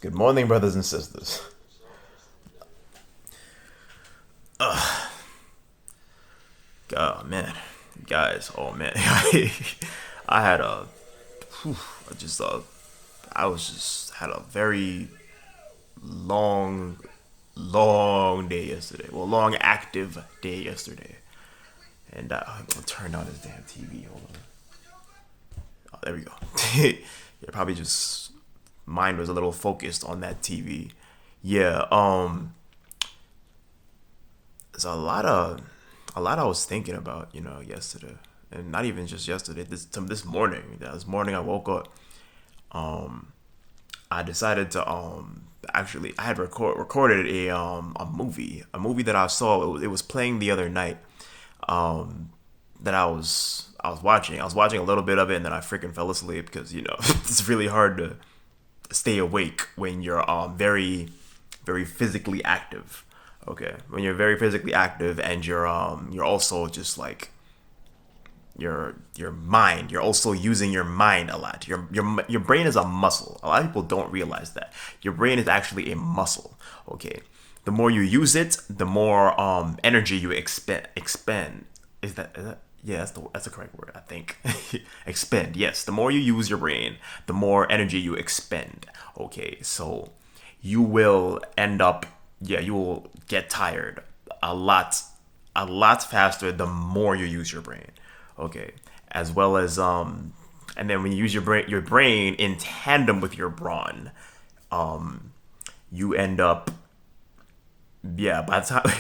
Good morning, brothers and sisters. Oh man, guys. Oh man, I had a, whew, just I was just had a very long, long day yesterday. Well, long active day yesterday, and I'm gonna turn on this damn TV. Hold on. Oh, there we go. Yeah, probably just mind was a little focused on that TV. Yeah. There's a lot I was thinking about, yesterday, and not even just yesterday. This morning, this morning I woke up. I decided to actually I had recorded a movie that I saw. It was playing the other night. That I was watching. I was watching a little bit of it, and then I freaking fell asleep because it's really hard to stay awake when you're very very physically active. Okay, when you're very physically active and you're also just like your mind. You're also using your mind a lot. Your brain is a muscle. A lot of people don't realize that your brain is actually a muscle. Okay, the more you use it, the more energy you expend. Is that yeah, that's the correct word, I think. Expend. Yes, the more you use your brain, the more energy you expend. Okay, so you will end up, yeah, you will get tired a lot, a lot faster the more you use your brain. Okay, as well as and then when you use your brain in tandem with your brawn, you end up, yeah, by the time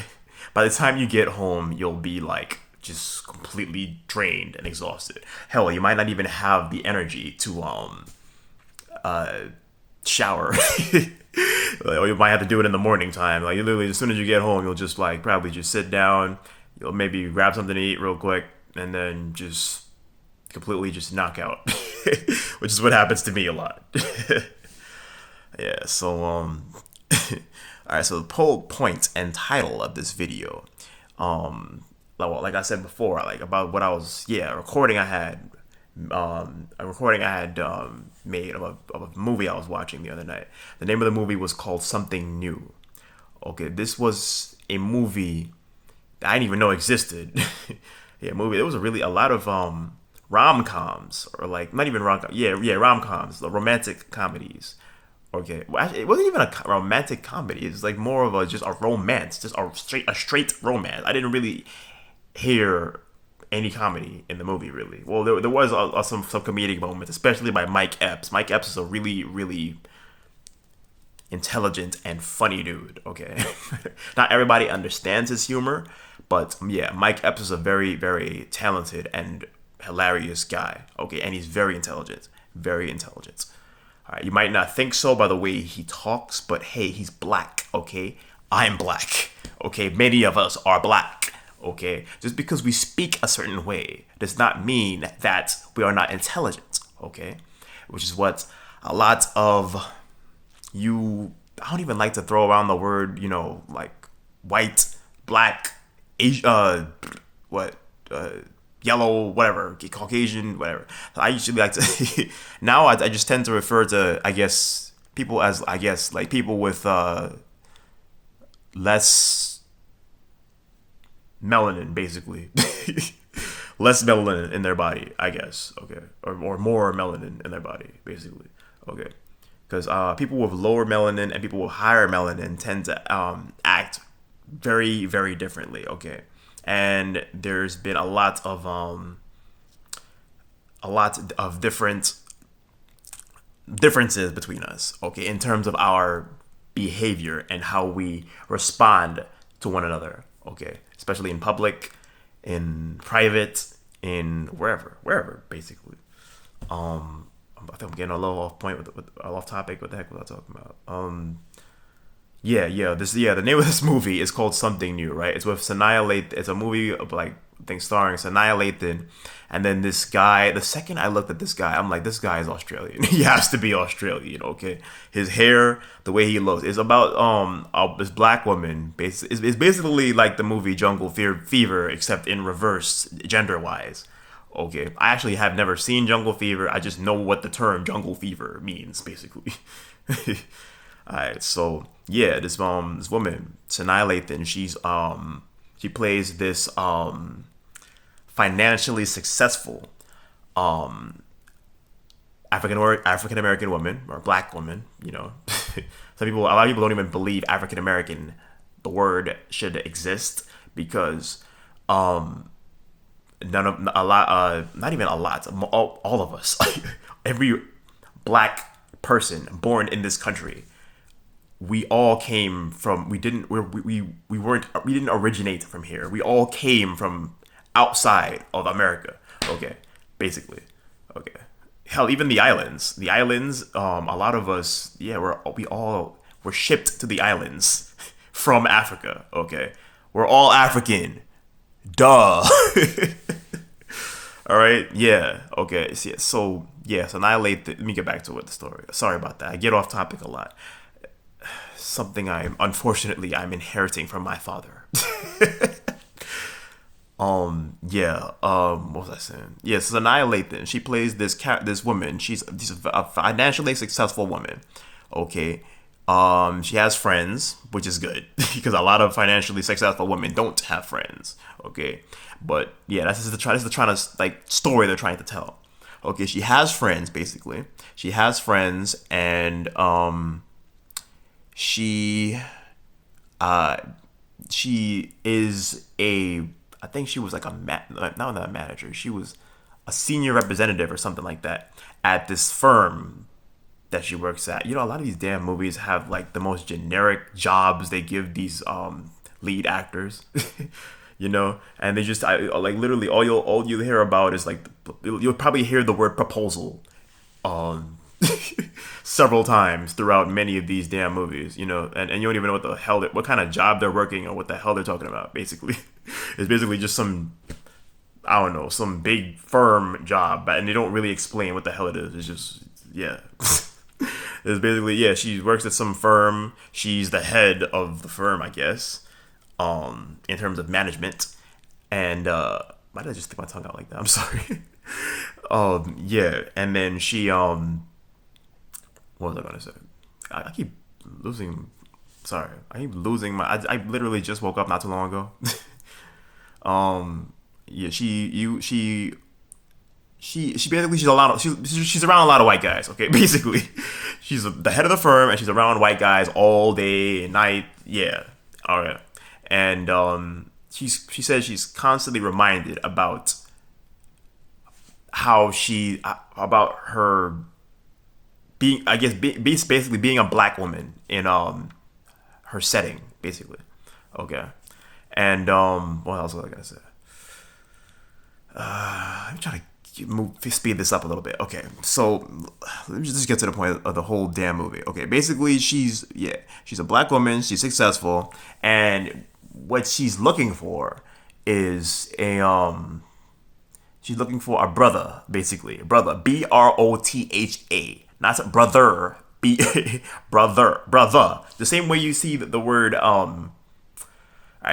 by the time you get home, you'll be like just completely drained and exhausted. Hell, you might not even have the energy to shower. Or you might have to do it in the morning time. Like, you literally, as soon as you get home, you'll just like probably just sit down. You'll maybe grab something to eat real quick, and then just completely just knock out, which is what happens to me a lot. Yeah. So all right. So the whole point and title of this video, like I said before, like about what I was, yeah, recording. I had a recording I had made of a movie I was watching the other night. The name of the movie was called Something New. Okay, this was a movie that I didn't even know existed. Yeah, movie. There was a lot of rom coms, or like not even rom, yeah, rom coms, the romantic comedies. Okay, well, actually, it wasn't even a romantic comedy. It's like more of a just a romance, just a straight romance. I didn't really hear any comedy in the movie, really. Well, there was some comedic moments, especially by Mike Epps. Mike Epps is a really really intelligent and funny dude. Okay, not everybody understands his humor, but yeah, Mike Epps is a very very talented and hilarious guy. Okay, and he's very intelligent, very intelligent. All right, you might not think so by the way he talks, but hey, he's black. Okay, I'm black. Okay, many of us are black. Okay, just because we speak a certain way does not mean that we are not intelligent. Okay, which is what a lot of you, I don't even like to throw around the word, like white, black, Asia, what, yellow, whatever, Caucasian, whatever. I usually like to, now I just tend to refer to, I guess, people as, I guess, like people with less melanin, basically. Less melanin in their body, I guess, okay. Or more melanin in their body, basically, okay. Because people with lower melanin and people with higher melanin tend to act very, very differently. Okay, and there's been a lot of differences between us. Okay, in terms of our behavior and how we respond to one another. Okay, especially in public, in private, in wherever, basically. I think I'm getting a little off point off topic. What the heck was I talking about? Yeah. The name of this movie is called Something New, right? It's with Sanaya Lathan. It's a movie of like, I think, starring Sanaya Lathan, and then this guy. The second I looked at this guy, I'm like, this guy is Australian. He has to be Australian, okay? His hair, the way he looks, is about this black woman. It's basically like the movie Jungle Fever, except in reverse, gender wise. Okay, I actually have never seen Jungle Fever. I just know what the term Jungle Fever means, basically. All right, so yeah, this woman, Sanaa Lathan, she plays this financially successful African American woman or black woman. A lot of people don't even believe African American, the word should exist because none of a lot, not even a lot, all of us, every black person born in this country, we all came from. We didn't originate from here. We all came from outside of America. Okay, basically. Okay. Hell, even the islands. The islands. A lot of us. Yeah, we all were shipped to the islands from Africa. Okay, we're all African. Duh. All right. Yeah. Okay. So annihilate. Let me get back to what the story. Sorry about that. I get off topic a lot. Something I'm inheriting from my father. What was I saying? Yes, so Annihilate then. She plays this woman. She's a financially successful woman. Okay. She has friends, which is good because a lot of financially successful women don't have friends. Okay. But yeah, this is the trying to like story they're trying to tell. Okay, she has friends basically. She has friends and she uh she is a I think she was like not a manager. She was a senior representative or something like that at this firm that she works at. A lot of these damn movies have like the most generic jobs they give these lead actors. And they just like literally all you'll hear about is like you'll probably hear the word proposal um several times throughout many of these damn movies, and you don't even know what the hell what kind of job they're working or what the hell they're talking about. Basically, it's basically just some I don't know some big firm job, and they don't really explain what the hell it is. It's just yeah, it's basically yeah. She works at some firm. She's the head of the firm, I guess, in terms of management. And why did I just stick my tongue out like that? I'm sorry. Yeah, and then she what was I gonna say? I keep losing. Sorry, I keep losing my. I literally just woke up not too long ago. Yeah, she basically she's around a lot of white guys. Okay, basically, she's the head of the firm and she's around white guys all day and night. Yeah, all right, and she says she's constantly reminded about about her being, I guess, basically being a black woman in her setting, basically. Okay, and what else was I gonna say? I'm trying to speed this up a little bit. Okay, so let me just get to the point of the whole damn movie. Okay, basically she's a black woman. She's successful, and what she's looking for is she's looking for a brother, basically. A brother. Brotha. Not brother. Brother. The same way you see the word, alright,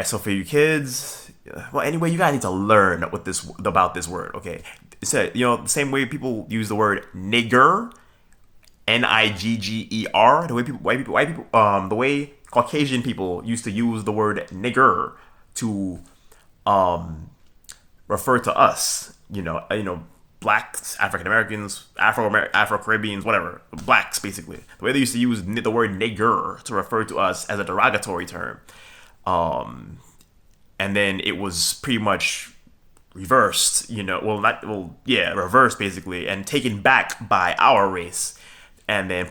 so for you kids, well, anyway, you guys need to learn about this word, okay? It's the same way people use the word nigger, Nigger, the way white people, the way Caucasian people used to use the word nigger to, refer to us, blacks, African Americans, Afro Caribbeans, whatever, blacks basically. The way they used to use the word nigger to refer to us as a derogatory term, and then it was pretty much reversed, reversed basically, and taken back by our race, and then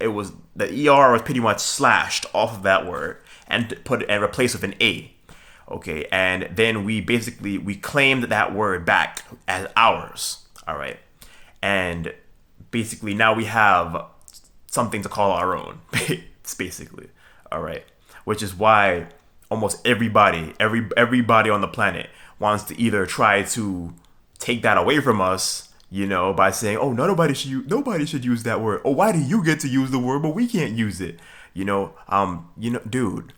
it was the er was pretty much slashed off of that word and replaced with an a. Okay, and then we claimed that word back as ours. All right, and basically now we have something to call our own. It's basically all right, which is why almost everybody on the planet wants to either try to take that away from us, by saying, "Oh, nobody should use that word." Oh, why do you get to use the word but we can't use it? Dude,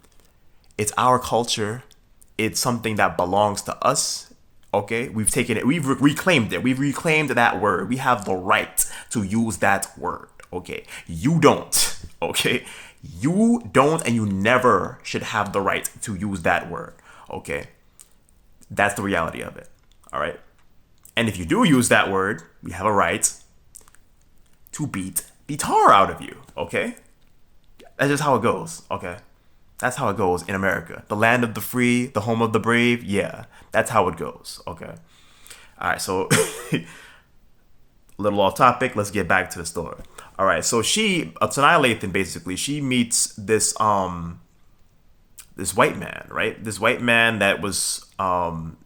it's our culture. It's something that belongs to us. Okay, we've taken it. We've reclaimed it. We've reclaimed that word. We have the right to use that word. Okay, you don't. right. Okay, you don't, and you never should have the right to use that word. Okay, that's the reality of it. All right, and if you do use that word, we have a right to beat the tar out of you. Okay, that's just how it goes. Okay, that's how it goes in America, the land of the free, the home of the brave. Yeah, that's how it goes. Okay. All right, so a little off topic. Let's get back to the story. All right, so Sanaa Lathan, basically, she meets this white man, right? This white man that was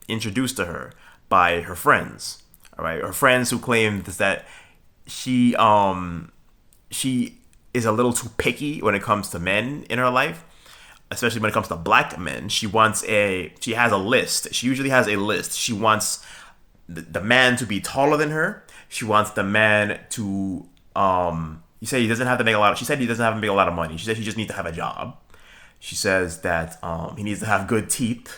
introduced to her by her friends. All right, her friends who claimed that she she is a little too picky when it comes to men in her life, especially when it comes to black men. She has a list. She usually has a list. She wants the man to be taller than her. She wants the man to you say he doesn't have to make a lot. She said he doesn't have to make a lot of money. She said he just needs to have a job. She says that he needs to have good teeth,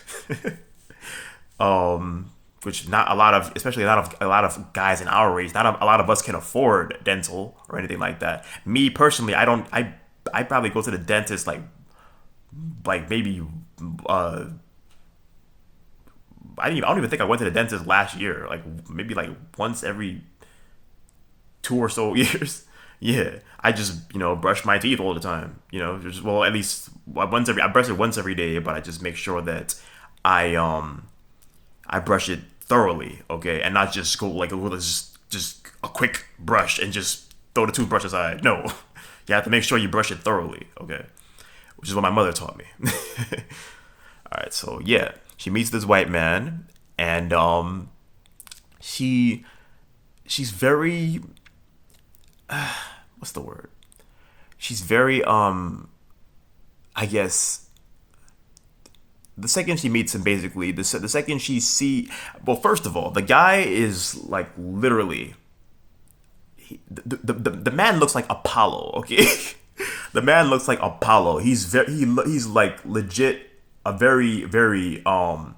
which not a lot of, especially a lot of guys in our age, not a lot of us can afford dental or anything like that. Me personally, I don't. I probably go to the dentist like maybe I don't even think I went to the dentist last year. Like maybe like once every 2 or so years. Yeah, I just brush my teeth all the time. Just well at least I brush it once every day, but I just make sure that I brush it thoroughly, okay, and not just go like just a quick brush and just throw the toothbrush aside. No, you have to make sure you brush it thoroughly, okay, which is what my mother taught me. All right, so yeah, she meets this white man, and she's very what's the word? She's very I guess the second she meets him, basically the second well, first of all, the guy is like literally the man looks like Apollo, okay? The man looks like Apollo. He's like legit a very very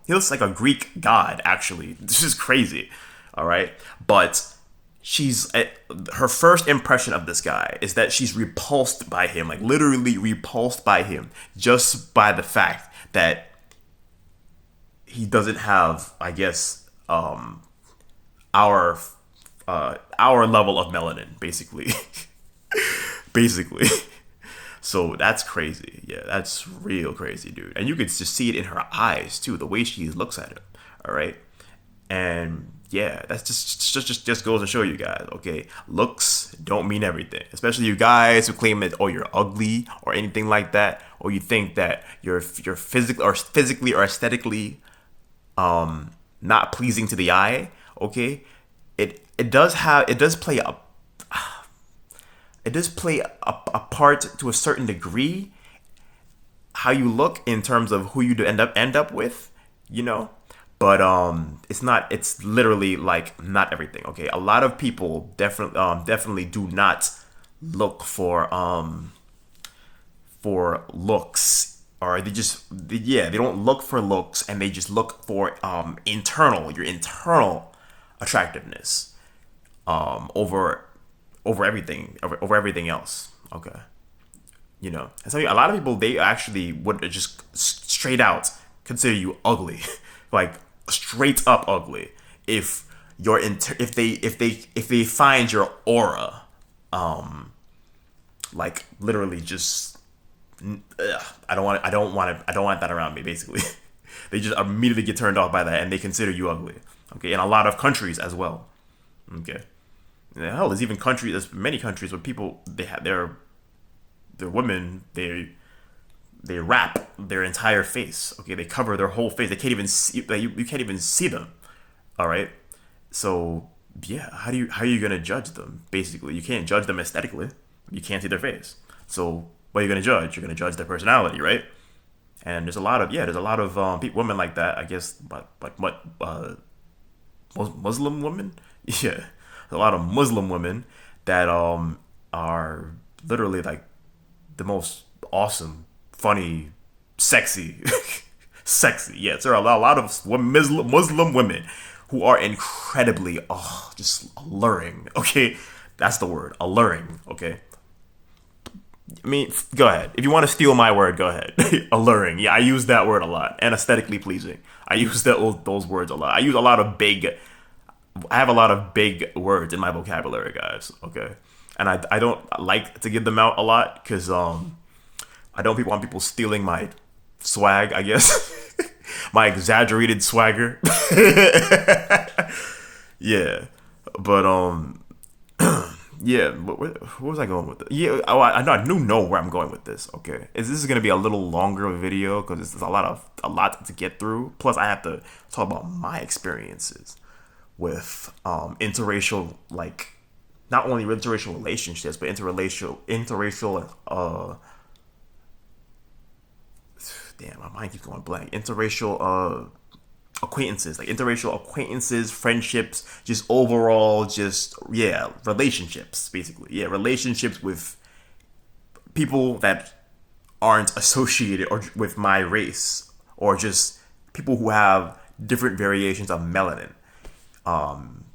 he looks like a Greek god, actually. This is crazy. All right, but her first impression of this guy is that she's repulsed by him, like literally repulsed by him, just by the fact that he doesn't have, I guess, our level of melanin, basically. Basically. So that's crazy. Yeah, that's real crazy, dude. And you could just see it in her eyes too, the way she looks at him. All right, and yeah, that's just goes to show you guys, okay? Looks don't mean everything, especially you guys who claim that you're ugly or anything like that, or you think that you're physically or aesthetically not pleasing to the eye. Okay, it does play a part to a certain degree, how you look in terms of who you end up with, but it's literally like not everything. Okay, a lot of people definitely do not look for looks, or they don't look for looks, and they just look for your internal attractiveness over everything else. Okay, and so a lot of people, they actually would just straight out consider you ugly, like straight up ugly, if they find your aura, like literally just I don't want that around me, basically. They just immediately get turned off by that, and they consider you ugly. Okay, in a lot of countries as well. Okay, hell, there's many countries where people, they're women, they wrap their entire face. Okay, they cover their whole face. They can't even see. You can't even see them. All right, so yeah, how are you gonna judge them? Basically, you can't judge them aesthetically. You can't see their face. So what are you gonna judge? You're gonna judge their personality, right? And there's a lot of women like that, I guess, but like what Muslim women? Yeah, a lot of Muslim women that are literally like the most awesome, funny, sexy, sexy. Yeah, there are a lot of Muslim women who are incredibly, just alluring. Okay, that's the word, alluring. Okay, I mean, go ahead. If you want to steal my word, go ahead. Alluring. Yeah, I use that word a lot. And aesthetically pleasing. I use those words a lot. I use a lot of big. I have a lot of big words in my vocabulary, guys. Okay, and I don't like to give them out a lot because I don't want people stealing my swag. I guess my exaggerated swagger. Yeah, but yeah, but where was I going with it? Yeah, oh, I know where I'm going with this. Okay, this is gonna be a little longer of a video because it's a lot to get through. Plus, I have to talk about my experiences with interracial, like not only interracial relationships, but interracial damn, my mind keeps going blank. Interracial acquaintances, like interracial acquaintances, friendships, just overall, just yeah, relationships, basically. Yeah, relationships with people that aren't associated or with my race, or just people who have different variations of melanin on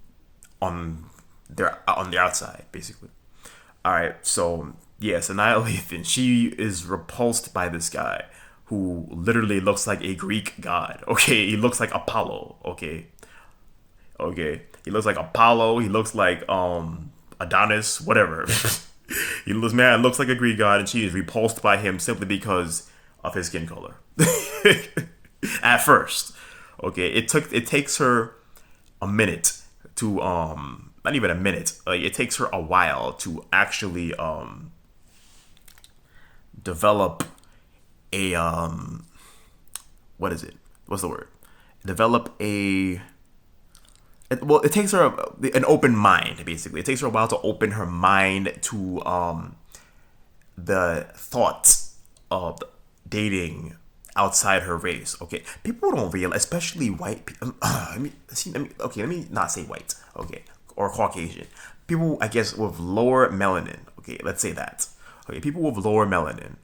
their outside, basically. All right, so yes, Annihilation. She is repulsed by this guy who literally looks like a Greek god. Okay, he looks like Apollo. Okay, he looks like Apollo. He looks like Adonis, whatever. Looks like a Greek god, and she is repulsed by him simply because of his skin color. At first, okay, it takes her a minute to not even a minute. Like it takes her a while to actually develop a what is it? What's the word? Develop a it takes her an open mind, basically. It takes her a while to open her mind to the thoughts of dating outside her race. Okay, people don't realize, especially white people. Let me not say white. Okay, or Caucasian people. I guess with lower melanin. Okay, let's say that. Okay, people with lower melanin.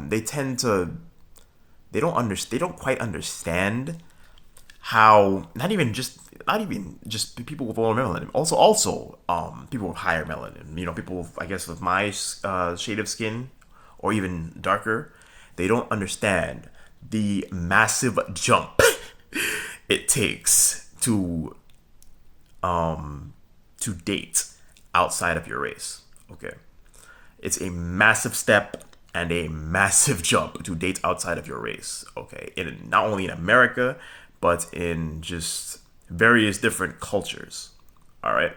They tend to. They don't quite understand how not even just people with lower melanin, also people with higher melanin, people with, I guess, with my shade of skin or even darker, they don't understand the massive jump it takes to date outside of your race. Okay, it's a massive step and a massive jump to date outside of your race. Okay, in not only in America, but in just various different cultures. All right.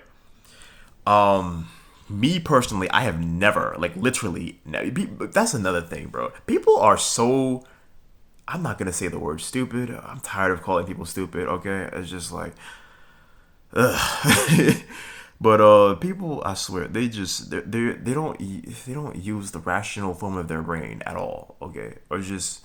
Me personally, I have never, like, literally. That's another thing, bro. People are so. I'm not gonna say the word stupid. I'm tired of calling people stupid. Okay, it's just like, ugh. But people, I swear, they don't use the rational form of their brain at all. Okay, or just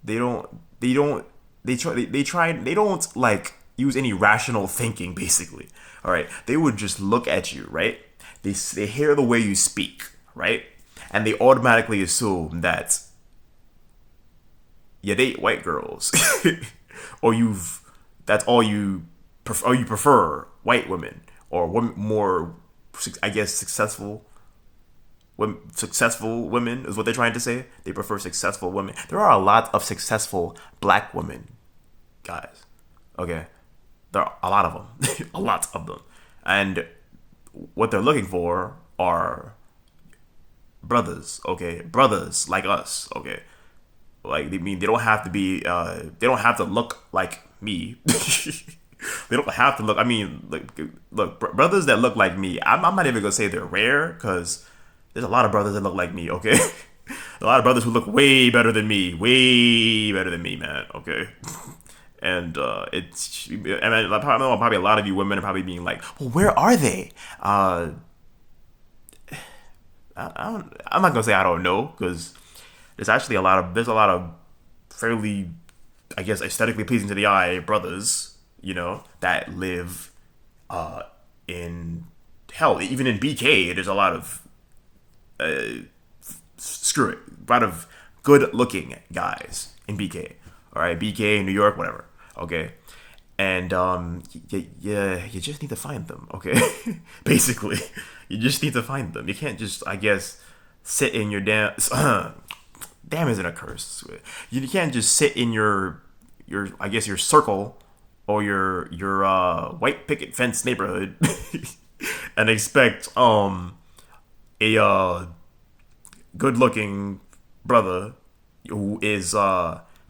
they don't they don't they don't like use any rational thinking, basically. All right, they would just look at you, right? They hear the way you speak, right, and they automatically assume that you date white girls, or that's all you prefer, or you prefer white women, or women more, I guess, successful women is what they're trying to say. They prefer successful women. There are a lot of successful black women, guys. Okay, there are a lot of them, a lot of them, and what they're looking for are brothers. Okay, brothers like us. Okay, like, they don't have to be. They don't have to look like me. They don't have to look. I mean, look, brothers that look like me. I'm not even gonna say they're rare, because there's a lot of brothers that look like me. Okay, a lot of brothers who look way better than me, man. Okay, and probably a lot of you women are probably being like, well, where are they? I'm not gonna say I don't know, because there's a lot of fairly, I guess, aesthetically pleasing to the eye brothers, that live in hell. Even in BK, there's a lot of screw it, a lot of good looking guys in BK. All right, BK, New York, whatever. Okay, and you just need to find them. Okay, basically, you just need to find them. You can't just, I guess, sit in your damn. Damn isn't a curse. You can't just sit in your I guess your circle or your white picket fence neighborhood and expect a good looking brother who is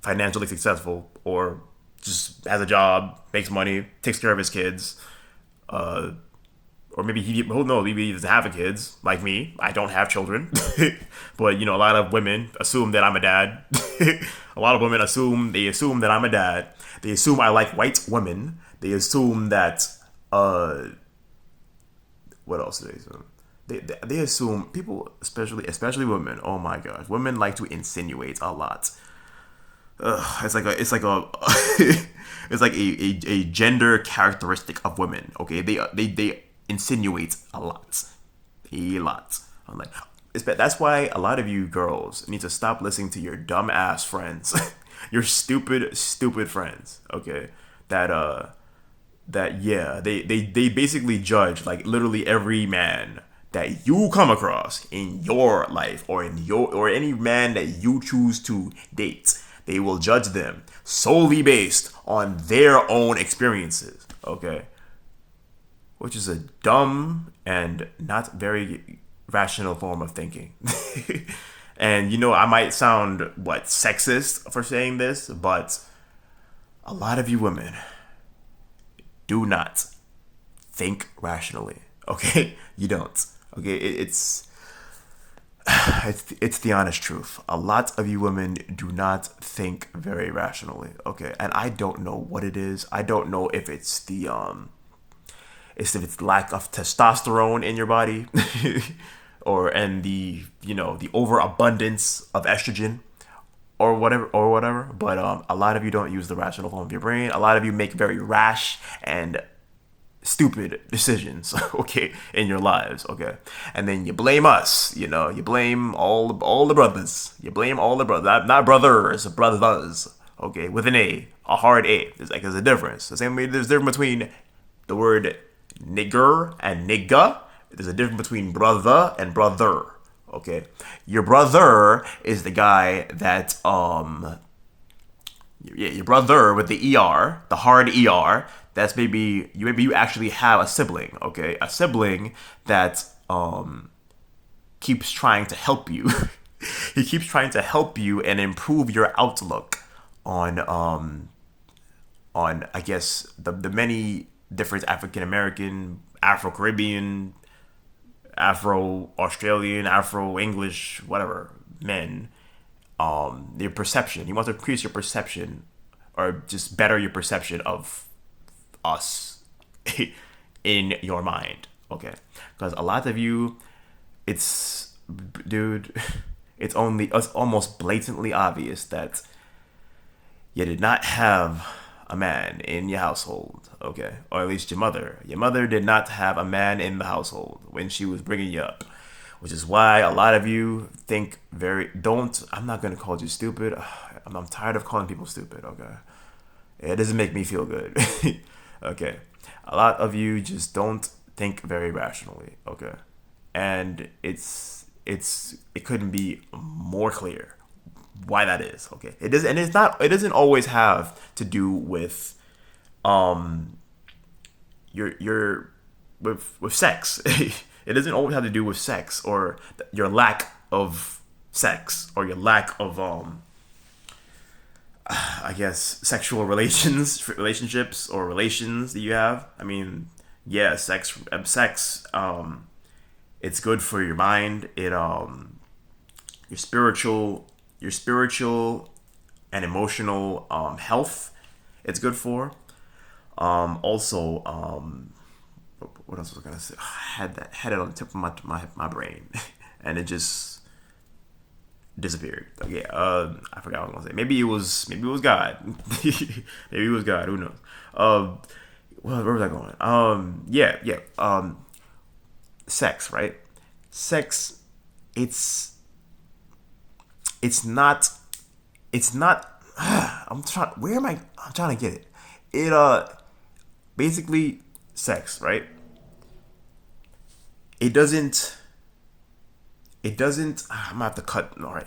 financially successful or just has a job, makes money, takes care of his kids, uh, or maybe who knows, maybe he doesn't have a kids like me. I don't have children, but a lot of women assume that I'm a dad. A lot of women assume that I'm a dad. They assume I like white women. They assume that what else do they assume? They assume people, especially women. Oh my gosh, women like to insinuate a lot. It's like a it's like a gender characteristic of women. Okay, they insinuate a lot. I'm like, that's why a lot of you girls need to stop listening to your dumb ass friends, your stupid friends. Okay, that yeah, they basically judge like literally every man that you come across in your life or any man that you choose to date. They will judge them solely based on their own experiences. Okay, which is a dumb and not very rational form of thinking. And I might sound sexist for saying this, but a lot of you women do not think rationally. Okay, you don't. Okay, it's the honest truth. A lot of you women do not think very rationally. Okay, and I don't know what it is. I don't know if it's if it's lack of testosterone in your body, and the overabundance of estrogen, or whatever. But a lot of you don't use the rational form of your brain. A lot of you make very rash and stupid decisions, okay, in your lives, okay, and then you blame us. You blame all the brothers. You blame all the brothers, not brothers, brothers, okay, with an a hard A. There's a difference. The same way there's a difference between the word nigger and nigga. There's a difference between brother and brother. Okay, your brother is the guy that your brother with the er, the hard er. That's maybe you actually have a sibling. Okay, a sibling that keeps trying to help you. He keeps trying to help you and improve your outlook on I guess the many different African American, Afro Caribbean, Afro Australian, Afro English, whatever men. Your perception. He wants to increase your perception, or just better your perception of us in your mind. Okay, because a lot of you, dude, it's almost blatantly obvious that you did not have a man in your household, okay? Or at least your mother. Your mother did not have a man in the household when she was bringing you up, which is why a lot of you think I'm not going to call you stupid. I'm tired of calling people stupid, okay? It doesn't make me feel good. Okay. A lot of you just don't think very rationally, okay? And it couldn't be more clear why that is, okay? It doesn't always have to do with with sex. It doesn't always have to do with sex or your lack of sex or your lack of I guess sexual relationships or relations that you have. I mean, yeah, sex it's good for your mind. Your spiritual and emotional health. It's good for. Also, what else was I gonna say? I had it on the tip of my brain, and it just disappeared. Yeah, I forgot what I was gonna say. Maybe it was God. Maybe it was God. Who knows? Where was I going? Yeah. Sex, right? Sex. It's not. I'm trying. Where am I? I'm trying to get it. basically sex, right? It doesn't. I'm gonna have to cut. All right.